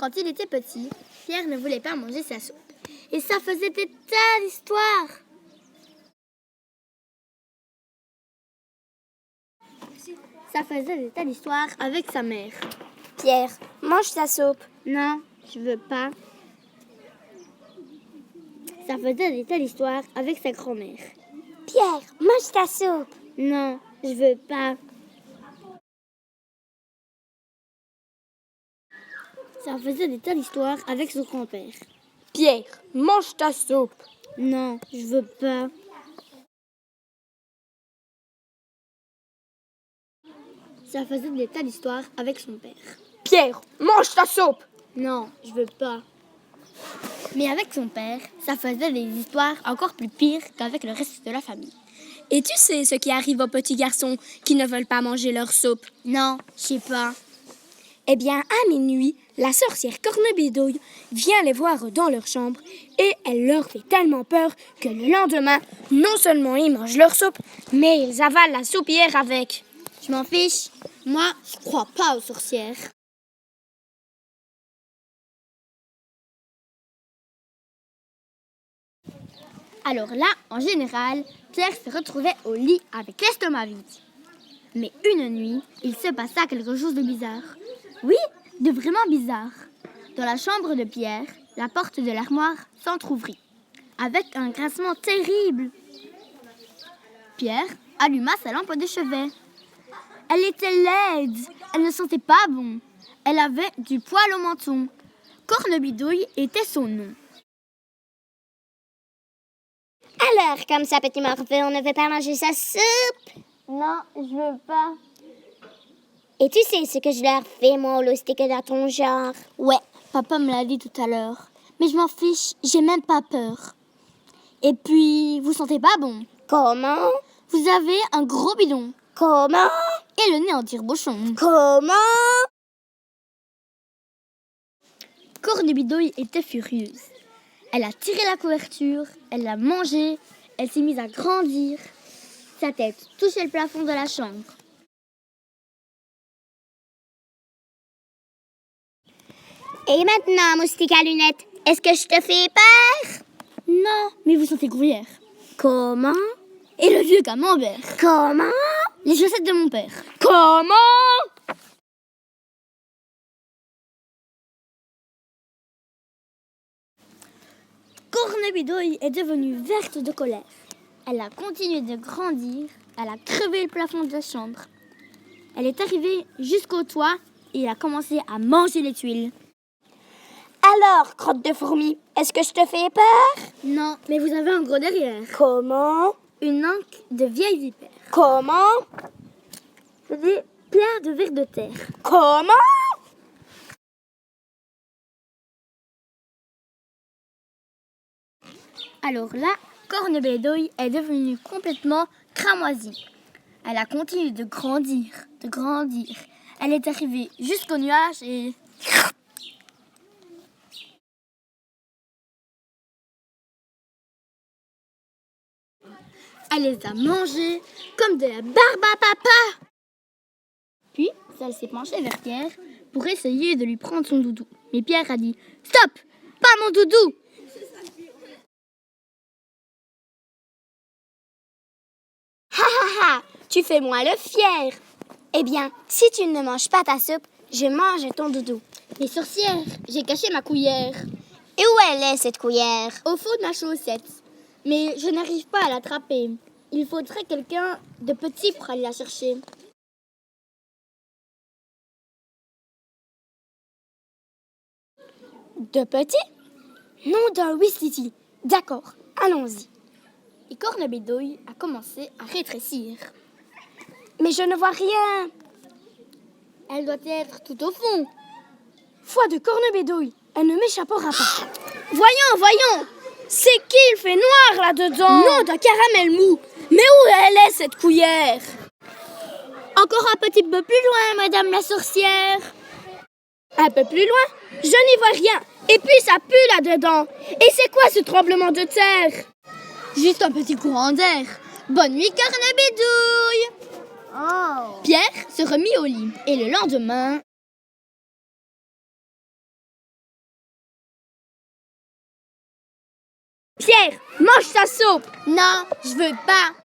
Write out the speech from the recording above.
Quand il était petit, Pierre ne voulait pas manger sa soupe. Et ça faisait des tas d'histoires. Ça faisait des tas d'histoires avec sa mère. Pierre, mange ta soupe. Non, je veux pas. Ça faisait des tas d'histoires avec sa grand-mère. Pierre, mange ta soupe. Non, je veux pas. Ça faisait des tas d'histoires avec son grand-père. Pierre, mange ta soupe. Non, je veux pas. Ça faisait des tas d'histoires avec son père. Pierre, mange ta soupe. Non, je veux pas. Mais avec son père, ça faisait des histoires encore plus pires qu'avec le reste de la famille. Et tu sais ce qui arrive aux petits garçons qui ne veulent pas manger leur soupe? Non, je sais pas. Eh bien, à minuit, la sorcière Cornebidouille vient les voir dans leur chambre et elle leur fait tellement peur que le lendemain, non seulement ils mangent leur soupe, mais ils avalent la soupière avec. Je m'en fiche. Moi, je crois pas aux sorcières. Alors là, en général, Pierre se retrouvait au lit avec l'estomac vide. Mais une nuit, il se passa quelque chose de bizarre. Oui, de vraiment bizarre. Dans la chambre de Pierre, la porte de l'armoire s'entr'ouvrit, avec un grincement terrible. Pierre alluma sa lampe de chevet. Elle était laide, elle ne sentait pas bon. Elle avait du poil au menton. Cornebidouille était son nom. Alors, comme ça, petit morveux, on ne veut pas manger sa soupe? Non, je veux pas. Et tu sais ce que je leur fais, moi, au loustic dans ton genre? Ouais, papa me l'a dit tout à l'heure. Mais je m'en fiche, j'ai même pas peur. Et puis, vous sentez pas bon. Comment? Vous avez un gros bidon. Comment? Et le nez en tire-bouchon. Comment? Cornebidouille était furieuse. Elle a tiré la couverture, elle l'a mangée, elle s'est mise à grandir. Sa tête touchait le plafond de la chambre. Et maintenant, moustique à lunettes, est-ce que je te fais peur? Non, mais vous sentez gruyère. Comment? Et le vieux camembert. Comment? Les chaussettes de mon père. Comment? Cornebidouille est devenue verte de colère. Elle a continué de grandir, elle a crevé le plafond de la chambre. Elle est arrivée jusqu'au toit et elle a commencé à manger les tuiles. Alors, crotte de fourmi, est-ce que je te fais peur? Non, mais vous avez un gros derrière. Comment? Une anque de vieille vipère. Comment? C'est des plats de vers de terre. Comment? Alors là, Cornebidouille est devenue complètement cramoisie. Elle a continué de grandir, de grandir. Elle est arrivée jusqu'au nuage et... elle les a mangés comme de la barbe à papa. Puis, elle s'est penchée vers Pierre pour essayer de lui prendre son doudou. Mais Pierre a dit « Stop! Pas mon doudou !» Ha ha ha! Tu fais moi le fier! Eh bien, si tu ne manges pas ta soupe, je mange ton doudou. Les sorcières, j'ai caché ma cuillère. Et où elle est, cette cuillère? Au fond de ma chaussette. Mais je n'arrive pas à l'attraper. Il faudrait quelqu'un de petit pour aller la chercher. De petit? Non, d'un Wistiti. D'accord, allons-y. Et Cornebidouille a commencé à rétrécir. Mais je ne vois rien. Elle doit être tout au fond. Foi de Cornebidouille, elle ne m'échappera pas. Voyons, voyons! C'est qu'il fait noir là-dedans? Non, d'un caramel mou. Mais où elle est, cette cuillère? Encore un petit peu plus loin, madame la sorcière. Un peu plus loin? Je n'y vois rien. Et puis ça pue là-dedans. Et c'est quoi ce tremblement de terre? Juste un petit courant d'air. Bonne nuit, Cornebidouille. Pierre se remit au lit. Et le lendemain... Pierre, mange ta soupe! Non, je veux pas.